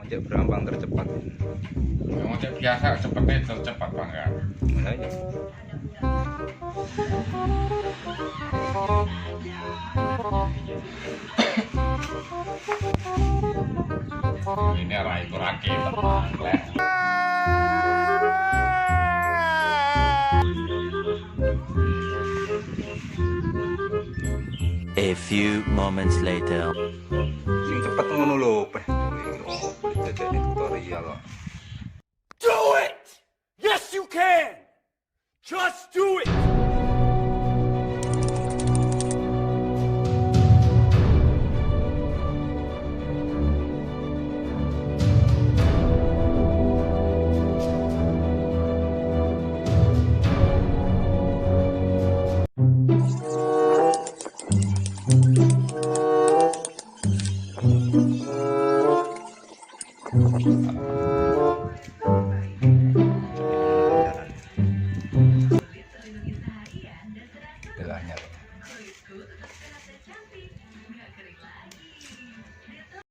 Ngoncek berambang tercepat. Ngoncek biasa cepetnya tercepat banget. Mana aja. Ini arah itu lagi teman. A few moments later. Sing cepet ngono lho, Peh. Ini tutorial kok. Do it! Yes, you can! Just do it! Belahnya.